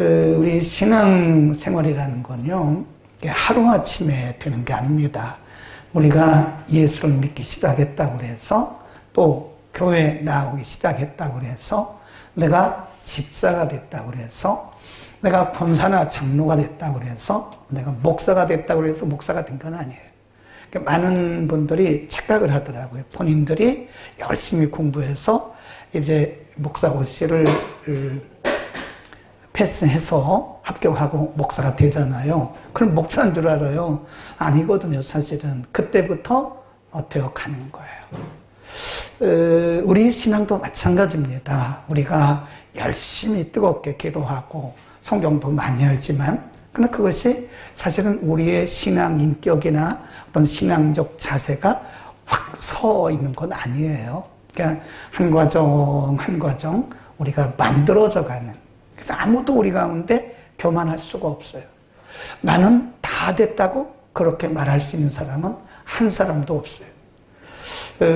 우리 신앙생활이라는 건요, 하루아침에 되는 게 아닙니다. 우리가 예수를 믿기 시작했다고 해서, 또 교회 나오기 시작했다고 해서, 내가 집사가 됐다고 해서, 내가 권사나 장로가 됐다고 해서, 내가 목사가 됐다고 해서 목사가 된 건 아니에요. 많은 분들이 착각을 하더라고요. 본인들이 열심히 공부해서 이제 목사고시를 패스해서 합격하고 목사가 되잖아요. 그럼 목사인 줄 알아요. 아니거든요, 사실은. 그때부터 되어가는 거예요. 우리 신앙도 마찬가지입니다. 우리가 열심히 뜨겁게 기도하고 성경도 많이 알지만, 그러나 그것이 사실은 우리의 신앙 인격이나 어떤 신앙적 자세가 확 서 있는 건 아니에요. 그러니까 한 과정 한 과정 우리가 만들어져 가는. 그래서 아무도 우리 가운데 교만할 수가 없어요. 나는 다 됐다고 그렇게 말할 수 있는 사람은 한 사람도 없어요.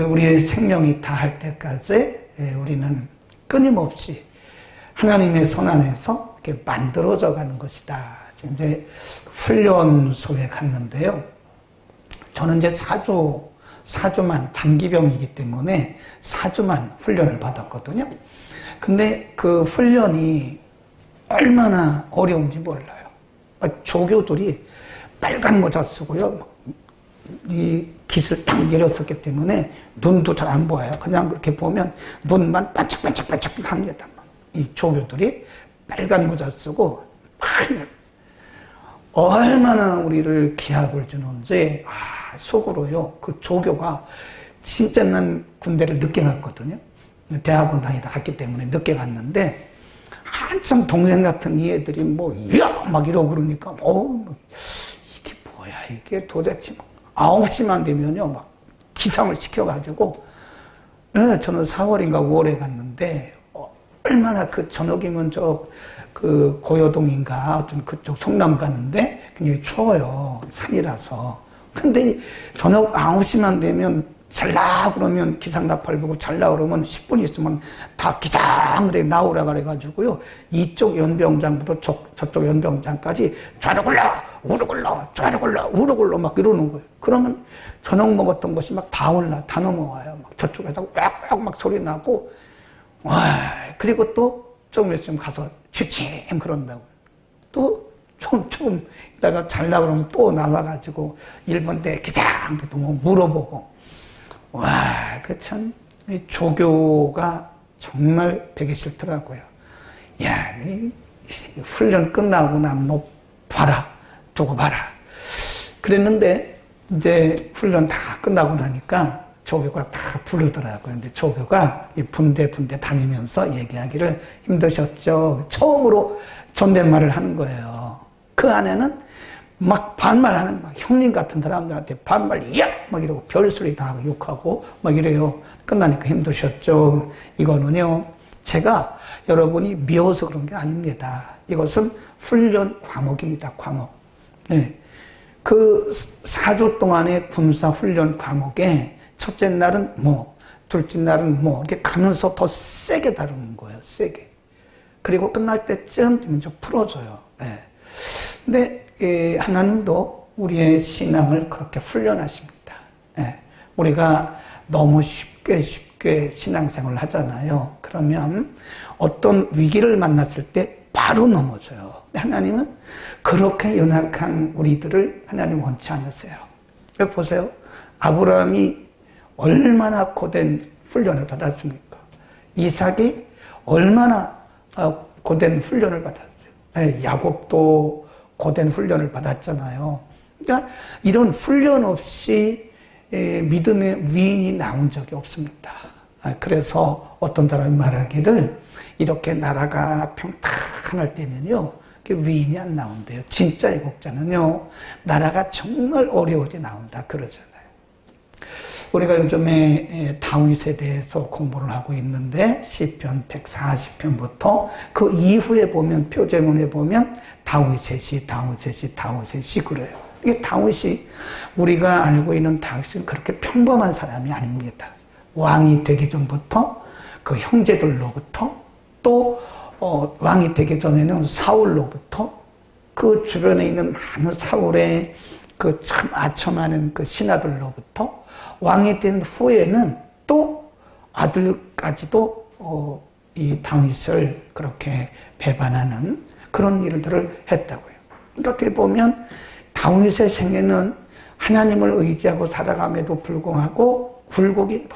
우리의 생명이 다할 때까지 우리는 끊임없이 하나님의 손 안에서 이렇게 만들어져 가는 것이다. 이제 훈련소에 갔는데요. 저는 이제 4주만 단기병이기 때문에 4주만 훈련을 받았거든요. 근데 그 훈련이 얼마나 어려운지 몰라요. 조교들이 빨간 모자 쓰고요. 이 깃을 딱 내렸었기 때문에 눈도 잘 안 보여요. 그냥 그렇게 보면 눈만 반짝반짝반짝 합니다. 이 조교들이 빨간 모자 쓰고 얼마나 우리를 기합을 주는지 속으로요. 그 조교가 진짜 난 군대를 늦게 갔거든요. 대학원 다니다 갔기 때문에 늦게 갔는데 한참 동생 같은 이 애들이 막 이러고 그러니까 이게 뭐야 이게 도대체 9시만 되면요 막 기상을 시켜가지고 저는 4월인가 5월에 갔는데 얼마나 그 저녁이면 그 고여동인가 어떤 그쪽 성남 가는데 굉장히 추워요. 산이라서. 근데 저녁 9시만 되면 잘라 그러면 기상나팔 보고 잘라 그러면 10분 있으면 다 기상을 해 나오라 그래가지고요. 이쪽 연병장부터 저쪽 연병장까지 좌로 굴러 우로 굴러 좌로 굴러 우로 굴러 막 이러는 거예요. 그러면 저녁 먹었던 것이 막 다 넘어와요. 막 저쪽에서 왁왁 막 소리 나고 그리고 또 조금 있으면 가서 취침 그런다고. 또 조금 있다가 잘나 그러면 또 나와가지고 1번 때 기장 물어보고. 그 참 조교가 정말 배기 싫더라고요. 야, 훈련 끝나고 나 두고 봐라. 그랬는데 이제 훈련 다 끝나고 나니까 조교가 다 부르더라고요. 근데 조교가 분대 다니면서 얘기하기를 힘드셨죠. 처음으로 존댓말을 하는 거예요. 그 안에는 막 반말하는 형님 같은 사람들한테 반말 막 이러고 별소리 다 하고 욕하고 막 이래요. 끝나니까 힘드셨죠. 이거는요, 제가 여러분이 미워서 그런 게 아닙니다. 이것은 훈련 과목입니다. 과목. 네. 그 4주 동안의 군사 훈련 과목에 첫째 날은 둘째 날은 이렇게 가면서 더 세게 다루는 거예요. 세게. 그리고 끝날 때쯤 되면 좀 풀어줘요. 네. 근데 하나님도 우리의 신앙을 그렇게 훈련하십니다. 네. 우리가 너무 쉽게 신앙생활을 하잖아요. 그러면 어떤 위기를 만났을 때 바로 넘어져요. 하나님은 그렇게 연약한 우리들을 하나님 원치 않으세요. 보세요. 아브라함이 얼마나 고된 훈련을 받았습니까? 이삭이 얼마나 고된 훈련을 받았어요. 야곱도 고된 훈련을 받았잖아요. 그러니까 이런 훈련 없이 믿음의 위인이 나온 적이 없습니다. 그래서 어떤 사람이 말하기를 이렇게 나라가 평탄할 때는요, 위인이 안 나온대요. 진짜 애국자는요, 나라가 정말 어려울 때 나온다 그러잖아요. 우리가 요즘에 다윗에 대해서 공부를 하고 있는데 시편 140편부터 그 이후에 보면 표제문에 보면 다윗의 시 그래요. 이게 다윗이 우리가 알고 있는 다윗은 그렇게 평범한 사람이 아닙니다. 왕이 되기 전부터 그 형제들로부터 또 왕이 되기 전에는 사울로부터 그 주변에 있는 많은 사울의 그 참 아첨하는 그 신하들로부터 왕이 된 후에는 또 아들까지도 이 다윗을 그렇게 배반하는 그런 일들을 했다고요. 이렇게 보면 다윗의 생애는 하나님을 의지하고 살아감에도 불구하고 굴곡이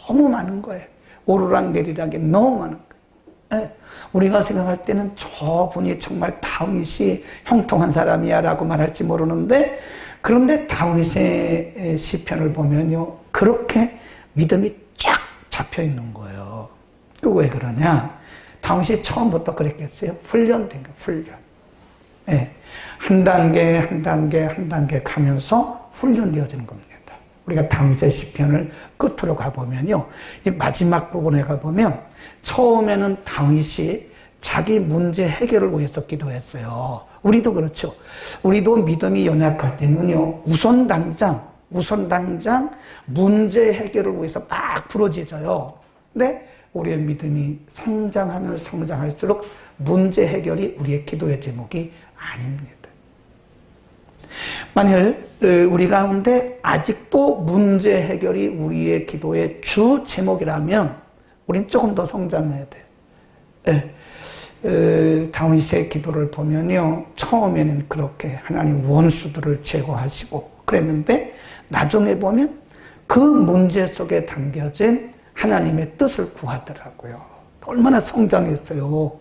너무 많은 거예요. 오르락내리락이 너무 많은 거예요. 네. 우리가 생각할 때는 저분이 정말 다윗이 형통한 사람이야 라고 말할지 모르는데, 그런데 다윗의 시편을 보면요, 그렇게 믿음이 쫙 잡혀 있는 거예요. 그 왜 그러냐? 다윗이 처음부터 그랬겠어요? 훈련된 거예요, 훈련. 네. 한 단계 한 단계 한 단계 가면서 훈련되어지는 겁니다. 우리가 다윗의 시편을 끝으로 가보면요, 이 마지막 부분에 가보면 처음에는 다윗이 자기 문제 해결을 위해서 기도했어요. 우리도 그렇죠. 우리도 믿음이 연약할 때는요, 우선 당장 문제 해결을 위해서 막 부러지져요. 근데 우리의 믿음이 성장하면 성장할수록 문제 해결이 우리의 기도의 제목이 아닙니다. 만일 우리 가운데 아직도 문제 해결이 우리의 기도의 주 제목이라면 우린 조금 더 성장해야 돼요. 다윗의 기도를 보면요, 처음에는 그렇게 하나님 원수들을 제거하시고 그랬는데 나중에 보면 그 문제 속에 담겨진 하나님의 뜻을 구하더라고요. 얼마나 성장했어요.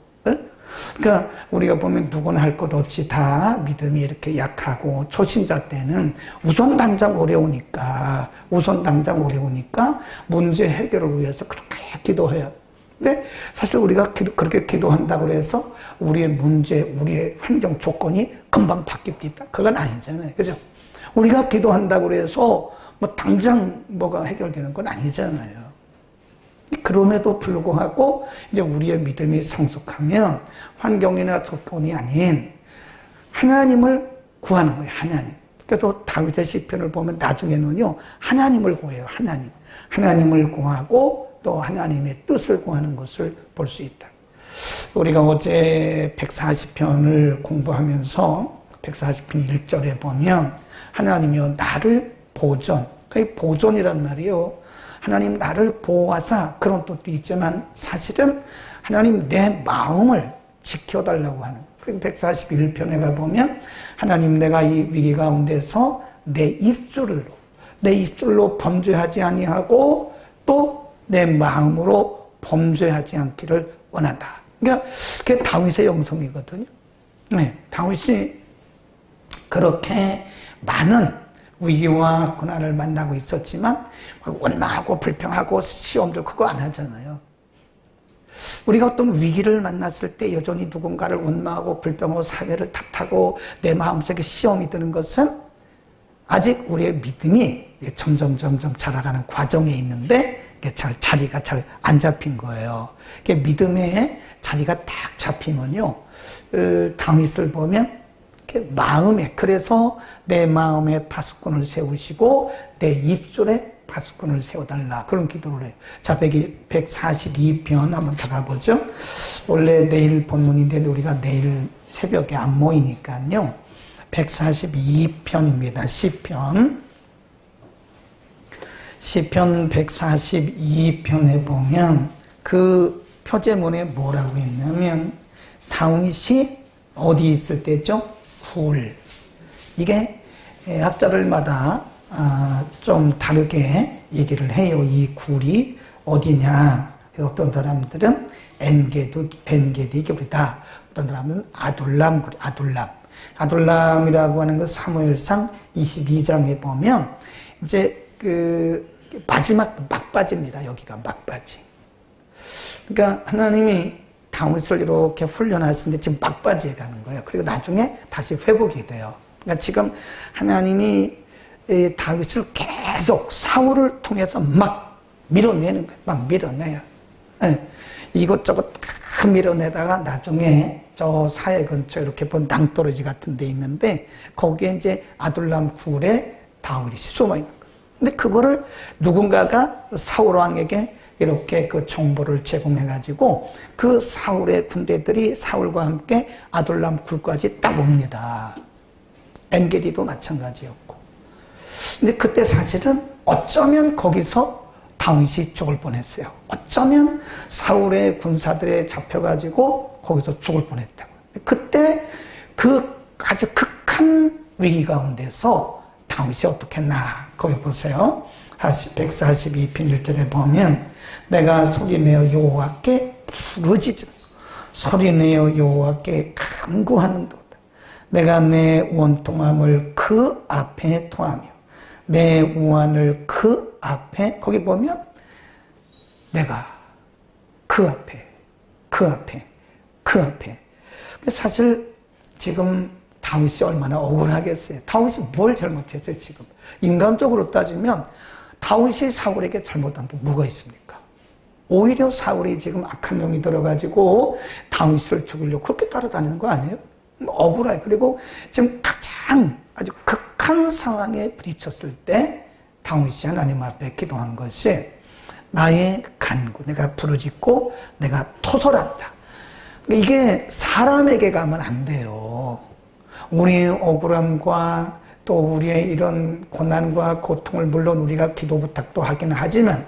그러니까 우리가 보면 누구나 할 것 없이 다 믿음이 이렇게 약하고 초신자 때는 우선 당장 어려우니까 문제 해결을 위해서 그렇게 기도해요. 근데 사실 우리가 그렇게 기도한다고 해서 우리의 문제, 우리의 환경 조건이 금방 바뀝니다. 그건 아니잖아요. 그죠? 우리가 기도한다고 해서 뭐 당장 뭐가 해결되는 건 아니잖아요. 그럼에도 불구하고 이제 우리의 믿음이 성숙하면 환경이나 조건이 아닌 하나님을 구하는 거예요. 하나님. 그래서 다윗의 시편을 보면 나중에는요, 하나님을 구해요. 하나님을 구하고 또 하나님의 뜻을 구하는 것을 볼 수 있다. 우리가 어제 140편을 공부하면서 140편 1절에 보면 하나님이여 나를 보존, 그게 보존이란 말이에요. 하나님 나를 보호하사, 그런 뜻도 있지만 사실은 하나님 내 마음을 지켜달라고 하는. 그리고 141편에 가보면 하나님 내가 이 위기 가운데서 내 입술로 범죄하지 아니하고 또 내 마음으로 범죄하지 않기를 원한다. 그러니까 그게 다윗의 영성이거든요. 네, 다윗이 그렇게 많은 위기와 고난을 만나고 있었지만 원망하고 불평하고 시험들 그거 안 하잖아요. 우리가 어떤 위기를 만났을 때 여전히 누군가를 원망하고 불평하고 사회를 탓하고 내 마음속에 시험이 드는 것은 아직 우리의 믿음이 점점 자라가는 과정에 있는데 자리가 잘 안 잡힌 거예요. 믿음의 자리가 딱 잡히면요, 다윗을 보면 마음에, 그래서 내 마음에 파수꾼을 세우시고 내 입술에 파수꾼을 세워달라, 그런 기도를 해요. 자, 142편 한번 더 가보죠. 원래 내일 본문인데 우리가 내일 새벽에 안 모이니까요, 142편입니다. 시편 142편에 보면 그 표제문에 뭐라고 했냐면 다윗이 어디 있을 때죠? 굴. 이게 학자들마다 좀 다르게 얘기를 해요. 이 굴이 어디냐. 어떤 사람들은 엔게디 굴이다. 어떤 사람은 아둘람 굴, 아둘람이라고 하는 거 사무엘상 22장에 보면 이제 그 마지막 막바지입니다. 여기가 막바지. 그러니까 하나님이 다윗을 이렇게 훈련하시는데 지금 막바지에 가는 거예요. 그리고 나중에 다시 회복이 돼요. 그러니까 지금 하나님이 다윗을 계속 사울을 통해서 막 밀어내는 거예요. 막 밀어내요. 네. 이것저것 다 밀어내다가 나중에 저 사해 근처 이렇게 본 낭떠러지 같은 데 있는데 거기에 이제 아둘람 굴에 다윗이 숨어 있는 거예요. 근데 그거를 누군가가 사울 왕에게 이렇게 그 정보를 제공해가지고 그 사울의 군대들이 사울과 함께 아둘람 굴까지 딱 옵니다. 엔게디도 마찬가지였고. 근데 그때 사실은 어쩌면 거기서 다윗이 죽을 뻔했어요. 어쩌면 사울의 군사들에 잡혀가지고 거기서 죽을 뻔했다고. 그때 그 아주 극한 위기 가운데서 다윗이 어떻게 했나. 거기 보세요. 142편 1절에 보면 내가 소리내어 여호와께 부르짖음 소리내어 여호와께 간구하는도다. 내가 내 원통함을 그 앞에 토하며 내 우환을 그 앞에 거기 보면 내가 그 앞에 사실 지금 다윗이 얼마나 억울하겠어요. 다윗이 뭘 잘못했어요 지금. 인간적으로 따지면 다윗이 사울에게 잘못한 게 뭐가 있습니까? 오히려 사울이 지금 악한 영이 들어가지고 다윗을 죽이려고 그렇게 따라다니는 거 아니에요? 억울해요. 그리고 지금 가장 아주 극한 상황에 부딪혔을 때 다윗이 하나님 앞에 기도한 것이 나의 간구, 내가 부르짖고 내가 토설한다. 이게 사람에게 가면 안 돼요. 우리의 억울함과 또 우리의 이런 고난과 고통을 물론 우리가 기도 부탁도 하긴 하지만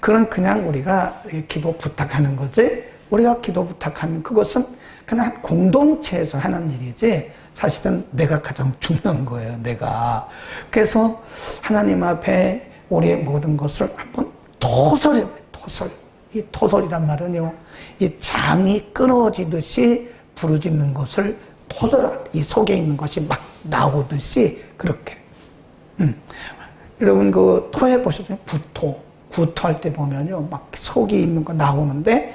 그건 그냥 우리가 기도 부탁하는 거지, 우리가 기도 부탁하는 그것은 그냥 공동체에서 하는 일이지 사실은 내가 가장 중요한 거예요. 내가. 그래서 하나님 앞에 우리의 모든 것을 한번 토설해봐요. 토설. 이 토설이란 말은요, 이 장이 끊어지듯이 부르짖는 것을 토설하다. 이 속에 있는 것이 막 나오듯이 그렇게. 여러분 그 토해 보셨죠? 구토할 때 보면요, 막 속이 있는 거 나오는데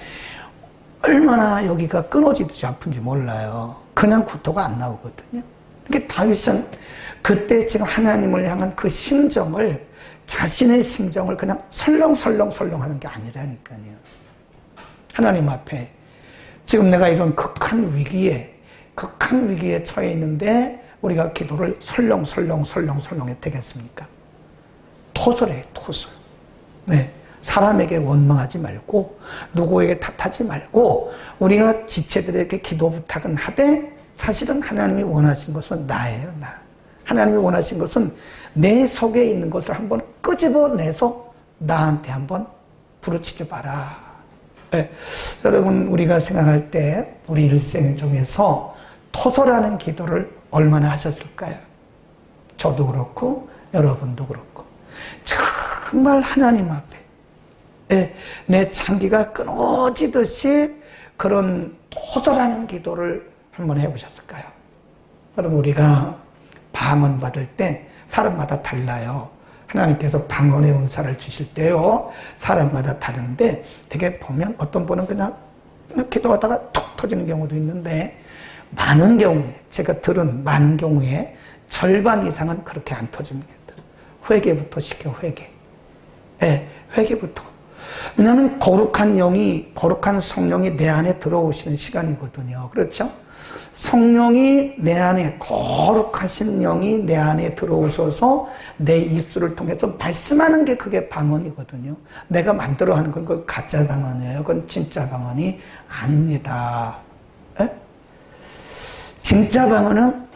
얼마나 여기가 끊어지듯이 아픈지 몰라요. 그냥 구토가 안 나오거든요. 그러니까 다윗은 그때 지금 하나님을 향한 그 심정을, 자신의 심정을 그냥 설렁설렁 하는 게 아니라니까요. 하나님 앞에 지금 내가 이런 극한 위기에 처해 있는데 우리가 기도를 설렁설렁 해도 되겠습니까? 토설해요, 토설. 네. 사람에게 원망하지 말고 누구에게 탓하지 말고 우리가 지체들에게 기도 부탁은 하되 사실은 하나님이 원하신 것은 나예요. 나. 하나님이 원하신 것은 내 속에 있는 것을 한번 끄집어내서 나한테 한번 부르짖어 봐라. 네. 여러분 우리가 생각할 때 우리 일생 중에서 토설하는 기도를 얼마나 하셨을까요? 저도 그렇고 여러분도 그렇고 정말 하나님 앞에 내 장기가 끊어지듯이 그런 토설하는 기도를 한번 해보셨을까요? 그럼 우리가 방언 받을 때 사람마다 달라요. 하나님께서 방언의 은사를 주실 때요, 사람마다 다른데 되게 보면 어떤 분은 그냥 기도하다가 툭 터지는 경우도 있는데 많은 경우에, 제가 들은 많은 경우에 절반 이상은 그렇게 안 터집니다. 회개부터 시켜, 회개부터. 왜냐하면 거룩한 성령이 내 안에 들어오시는 시간이거든요. 그렇죠? 성령이 내 안에, 거룩하신 영이 내 안에 들어오셔서 내 입술을 통해서 말씀하는 게 그게 방언이거든요. 내가 만들어 하는 건 그건 가짜 방언이에요. 그건 진짜 방언이 아닙니다. 진짜 방언은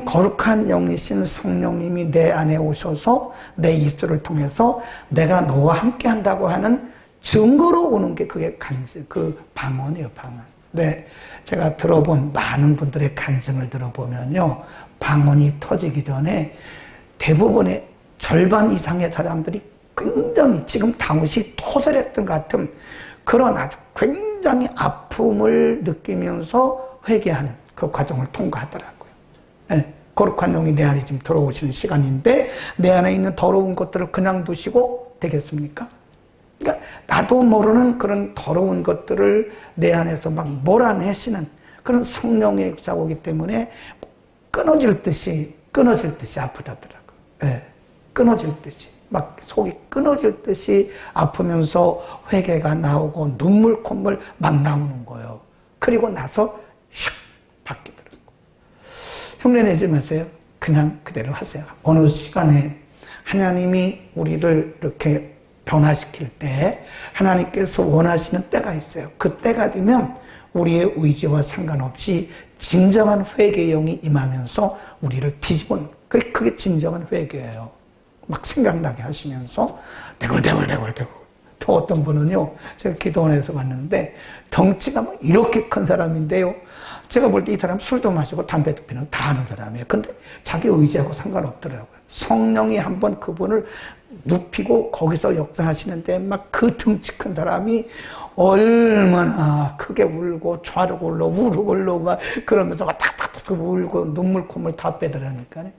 거룩한 영이신 성령님이 내 안에 오셔서 내 입술을 통해서 내가 너와 함께 한다고 하는 증거로 오는 게 그게 그 방언이에요, 방언. 네, 제가 들어본 많은 분들의 간증을 들어보면요, 방언이 터지기 전에 대부분의 절반 이상의 사람들이 굉장히 지금 다윗이 토설했던 것 같은 그런 아주 굉장히 아픔을 느끼면서 회개하는 그 과정을 통과하더라고요. 네, 거룩한 영이 내 안에 지금 들어오시는 시간인데 내 안에 있는 더러운 것들을 그냥 두시고 되겠습니까? 그러니까 나도 모르는 그런 더러운 것들을 내 안에서 막 몰아내시는 그런 성령의 역사가 오기 때문에 끊어질 듯이 아프다더라고요. 네, 끊어질 듯이. 막 속이 끊어질 듯이 아프면서 회개가 나오고 눈물 콧물 막 나오는 거예요. 그리고 나서 슉 바뀌더라고요. 흉내내지 마세요. 그냥 그대로 하세요. 어느 시간에 하나님이 우리를 이렇게 변화시킬 때 하나님께서 원하시는 때가 있어요. 그 때가 되면 우리의 의지와 상관없이 진정한 회개의 영이 임하면서 우리를 뒤집어는, 그게 진정한 회개예요. 막 생각나게 하시면서 대굴대굴. 또 어떤 분은요, 제가 기도원에서 봤는데 덩치가 막 이렇게 큰 사람인데요, 제가 볼 때 이 사람 술도 마시고 담배도 피는 다 하는 사람이에요. 근데 자기 의지하고 상관없더라고요. 성령이 한번 그분을 눕히고 거기서 역사하시는데 막 그 덩치 큰 사람이 얼마나 크게 울고 좌르 굴러 우르 굴러 막 그러면서 막 탁탁탁 울고 눈물 콧물 다 빼더라니까요.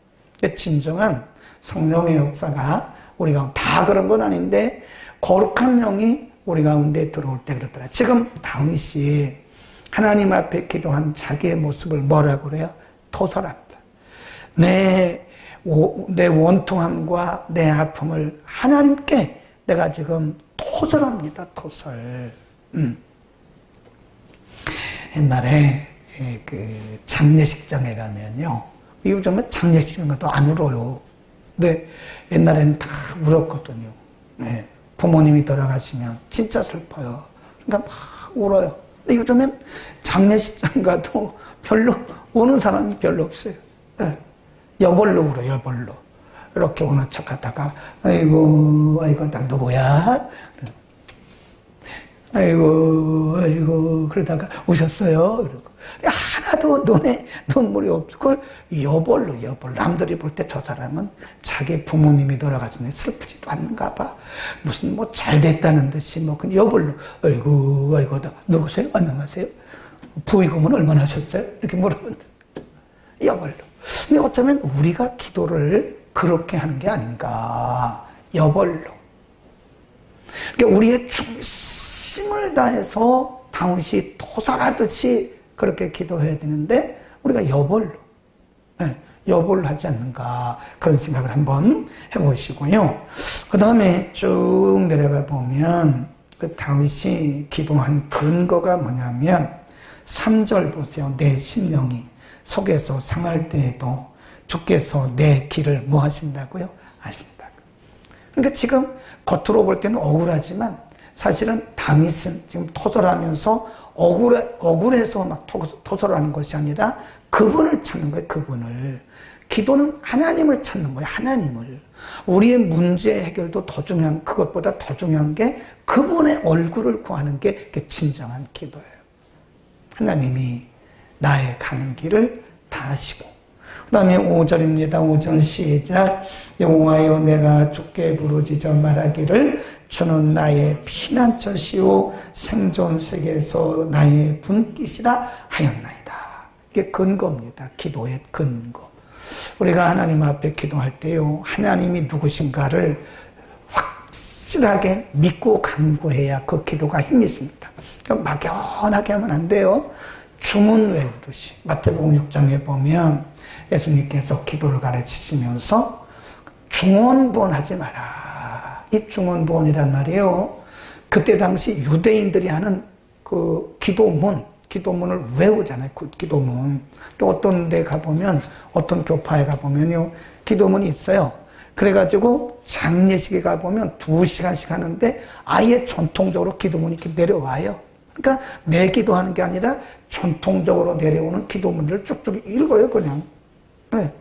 진정한 성령의 역사가 우리 가운데, 다 그런 건 아닌데 거룩한 영이 우리 가운데 들어올 때 그렇더라. 지금 다윗이 하나님 앞에 기도한 자기의 모습을 뭐라고 그래요? 토설합니다. 내 원통함과 내 아픔을 하나님께 내가 지금 토설합니다. 토설. 옛날에 그 장례식장에 가면요, 요즘은 장례식장 가도 안 울어요. 근데 옛날에는 다 울었거든요. 네. 부모님이 돌아가시면 진짜 슬퍼요. 그러니까 막 울어요. 근데 요즘엔 장례식장 가도 별로 우는 사람이 별로 없어요. 네. 여벌로 울어요, 여벌로. 이렇게 우는 척 하다가, 아이고, 나 누구야? 아이고, 그러다가 오셨어요? 이러고. 하나도 눈에 눈물이 없을 걸 여벌로. 남들이 볼 때 저 사람은 자기 부모님이 돌아가시네 슬프지도 않는가 봐. 무슨 뭐 잘 됐다는 듯이 뭐 그냥 여벌로. 아이고, 누구세요? 안녕하세요? 부의금은 얼마나 하셨어요? 이렇게 물어보는데. 여벌로. 근데 어쩌면 우리가 기도를 그렇게 하는 게 아닌가. 여벌로. 그러니까 우리의 중심을 다해서 다윗이 토설하듯이 그렇게 기도해야 되는데 우리가 여벌로, 여벌로 하지 않는가, 그런 생각을 한번 해보시고요. 그 다음에 쭉 내려가 보면 그 다윗이 기도한 근거가 뭐냐면 3절 보세요. 내 심령이 속에서 상할 때에도 주께서 내 길을 뭐 하신다고요? 아신다. 그러니까 지금 겉으로 볼 때는 억울하지만 사실은 다윗은 지금 토설하면서 억울해서 막 토설하는 것이 아니라 그분을 찾는 거예요. 그분을. 기도는 하나님을 찾는 거예요. 하나님을. 우리의 문제 해결도 더 중요한, 그것보다 더 중요한 게 그분의 얼굴을 구하는 게 진정한 기도예요. 하나님이 나의 가는 길을 다 아시고. 그 다음에 5절입니다. 5절 시작. 여호와여, 내가 주께 부르짖어 말하기를 주는 나의 피난처시오 생존 세계에서 나의 분깃이라 하였나이다. 이게 근거입니다. 기도의 근거. 우리가 하나님 앞에 기도할 때요, 하나님이 누구신가를 확실하게 믿고 간구해야 그 기도가 힘이 있습니다. 막연하게 하면 안 돼요. 주문 외우듯이. 마태복음 6장에 보면 예수님께서 기도를 가르치시면서 중언부언 하지 마라. 이 중언부언이란 말이에요. 그때 당시 유대인들이 하는 그 기도문을 외우잖아요. 그 기도문. 어떤 데 가보면, 어떤 교파에 가보면요, 기도문이 있어요. 그래가지고 장례식에 가보면 2시간씩 하는데 아예 전통적으로 기도문이 이렇게 내려와요. 그러니까 내 기도하는 게 아니라 전통적으로 내려오는 기도문을 쭉쭉 읽어요, 그냥. 네.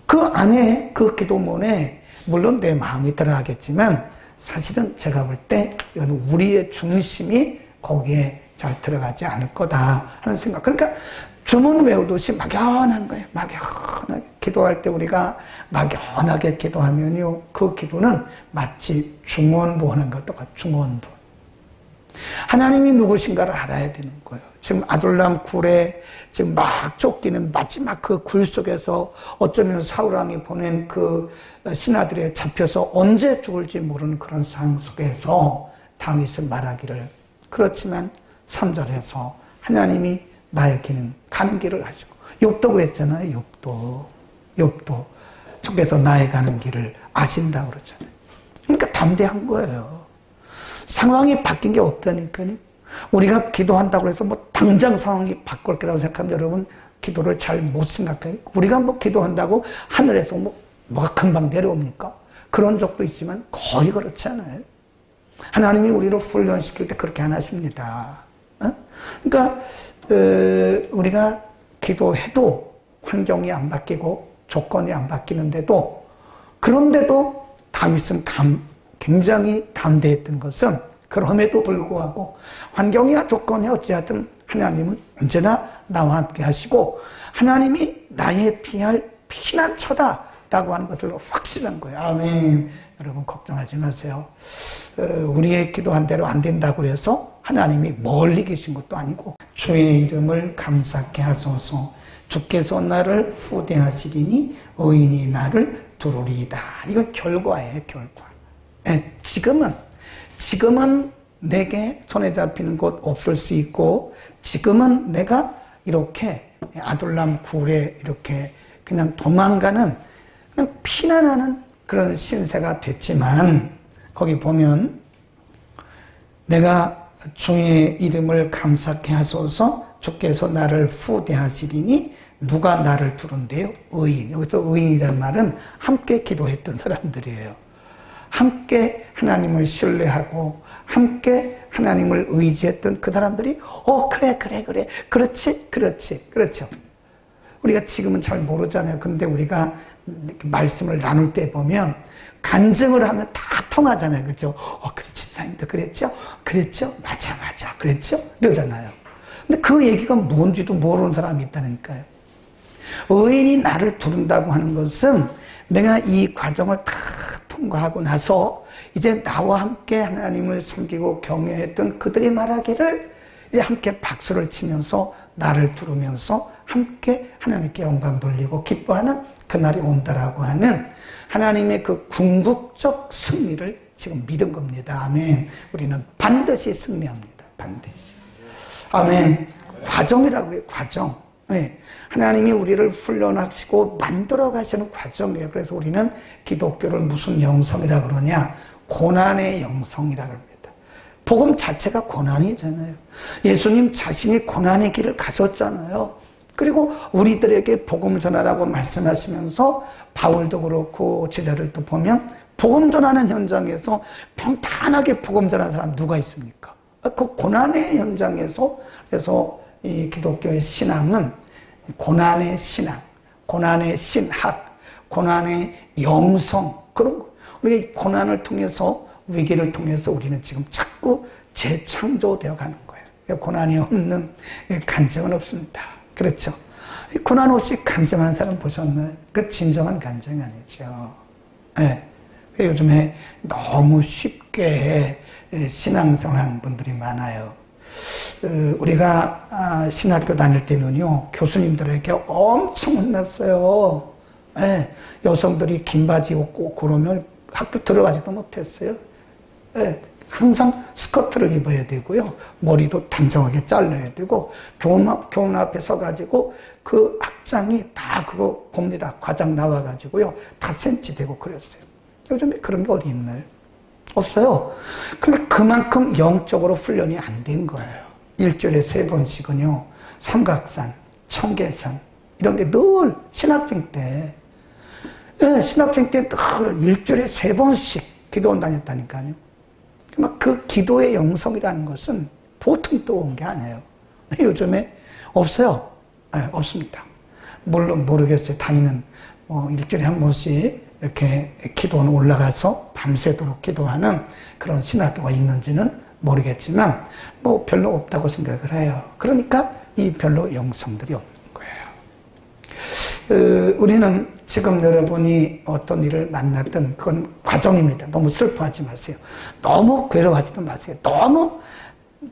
그 안에, 그 기도문에 물론 내 마음이 들어가겠지만 사실은 제가 볼 때 이건 우리의 중심이 거기에 잘 들어가지 않을 거다 하는 생각. 그러니까 주문 외우듯이 막연한 거예요. 막연하게. 기도할 때 우리가 막연하게 기도하면요, 그 기도는 마치 중언부언한 것과 같아요. 중언부언. 하나님이 누구신가를 알아야 되는 거예요. 지금 아둘람 굴에 지금 막 쫓기는 마지막 그 굴 속에서 어쩌면 사울왕이 보낸 그 신하들에 잡혀서 언제 죽을지 모르는 그런 상황 속에서 다윗은 말하기를, 그렇지만 3절에서 하나님이 나에게는 가는 길을 아시고, 욥도 그랬잖아요. 욥도 주께서 나의 가는 길을 아신다고 그러잖아요. 그러니까 담대한 거예요. 상황이 바뀐 게 없다니까요. 우리가 기도한다고 해서 뭐 당장 상황이 바뀔 거라고 생각하면 여러분 기도를 잘 못 생각해요. 우리가 뭐 기도한다고 하늘에서 뭐가 금방 내려옵니까? 그런 적도 있지만 거의 그렇지 않아요. 하나님이 우리를 훈련시킬 때 그렇게 안 하십니다. 그러니까 우리가 기도해도 환경이 안 바뀌고 조건이 안 바뀌는데도, 그런데도 다윗은 굉장히 담대했던 것은, 그럼에도 불구하고 환경이나 조건이 어찌하든 하나님은 언제나 나와 함께 하시고 하나님이 나의 피난처다라고 하는 것을 확신한 거예요. 아멘. 여러분 걱정하지 마세요. 우리의 기도한 대로 안 된다고 해서 하나님이 멀리 계신 것도 아니고, 주의 이름을 감사케 하소서. 주께서 나를 후대하시리니 의인이 나를 두루리이다. 이건 결과예요, 결과. 네, 지금은 내게 손에 잡히는 곳 없을 수 있고, 지금은 내가 이렇게 아둘람 굴에 이렇게 그냥 도망가는, 그냥 피난하는 그런 신세가 됐지만, 거기 보면 내가 주의 이름을 감사케 하소서. 주께서 나를 후대하시리니 누가 나를 두른대요? 의인. 여기서 의인이라는 말은 함께 기도했던 사람들이에요. 함께 하나님을 신뢰하고 함께 하나님을 의지했던 그 사람들이 그래 그렇죠. 우리가 지금은 잘 모르잖아요. 근데 우리가 말씀을 나눌 때 보면 간증을 하면 다 통하잖아요. 그렇죠? 그래 집사님도 그랬죠? 맞아 그랬죠? 이러잖아요. 근데 그 얘기가 뭔지도 모르는 사람이 있다니까요. 의인이 나를 부른다고 하는 것은 내가 이 과정을 다 통과하고 나서 이제 나와 함께 하나님을 섬기고 경외했던 그들이 말하기를 이제 함께 박수를 치면서 나를 부르면서 함께 하나님께 영광 돌리고 기뻐하는 그날이 온다라고 하는 하나님의 그 궁극적 승리를 지금 믿은 겁니다. 아멘. 우리는 반드시 승리합니다. 반드시. 아멘. 과정이라고 그래요. 과정. 네. 하나님이 우리를 훈련하시고 만들어 가시는 과정이에요. 그래서 우리는 기독교를 무슨 영성이라고 그러냐? 고난의 영성이라고 합니다. 복음 자체가 고난이잖아요. 예수님 자신이 고난의 길을 가셨잖아요. 그리고 우리들에게 복음을 전하라고 말씀하시면서 바울도 그렇고 제자들도 보면 복음 전하는 현장에서 평탄하게 복음 전하는 사람 누가 있습니까? 그 고난의 현장에서, 그래서 이 기독교의 신앙은 고난의 신앙, 고난의 신학, 고난의 영성, 그런 거. 우리가 이 고난을 통해서, 위기를 통해서 우리는 지금 자꾸 재창조되어 가는 거예요. 고난이 없는 간증은 없습니다. 그렇죠? 고난 없이 간증하는 사람 보셨나요? 그 진정한 간증이 아니죠. 네. 요즘에 너무 쉽게 신앙생활하는 분들이 많아요. 우리가 신학교 다닐 때는요, 교수님들에게 엄청 혼났어요. 네. 여성들이 긴 바지 입고 그러면 학교 들어가지도 못했어요. 네. 항상 스커트를 입어야 되고요. 머리도 단정하게 잘라야 되고, 교문 앞에 서가지고 그 악장이 다 그거 봅니다. 과장 나와가지고요. 다 센치 되고 그랬어요. 요즘에 그런 게 어디 있나요? 없어요. 근데 그만큼 영적으로 훈련이 안 된 거예요. 일주일에 3번씩은요, 삼각산, 청계산, 이런 게 늘 신학생 때, 신학생 때 늘 일주일에 3번씩 기도원 다녔다니까요. 막 그 기도의 영성이라는 것은 보통 또 온 게 아니에요. 요즘에 없어요. 네, 없습니다. 물론 모르겠어요. 다니는 일주일에 한 번씩 이렇게 기도원 올라가서 밤새도록 기도하는 그런 신학교가 있는지는 모르겠지만 뭐 별로 없다고 생각을 해요. 그러니까 이 별로 영성들이 없는 거예요. 우리는 지금 여러분이 어떤 일을 만났든 그건 과정입니다. 너무 슬퍼하지 마세요. 너무 괴로워하지도 마세요. 너무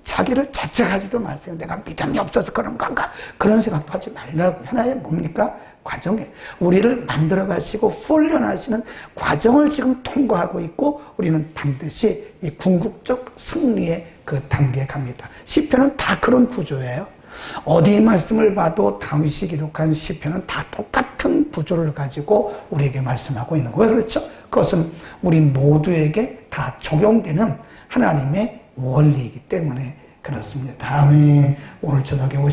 자기를 자책하지도 마세요. 내가 믿음이 없어서 그런 건가? 그런 생각도 하지 말라고. 하나의 뭡니까? 과정에 우리를 만들어 가시고 훈련하시는 과정을 지금 통과하고 있고, 우리는 반드시 이 궁극적 승리의 그 단계에 갑니다. 시편은 다 그런 구조예요. 어디 말씀을 봐도 다윗이 기록한 시편은 다 똑같은 구조를 가지고 우리에게 말씀하고 있는 거예요. 왜 그렇죠? 그것은 우리 모두에게 다 적용되는 하나님의 원리이기 때문에 그렇습니다. 다음에 오늘 저녁에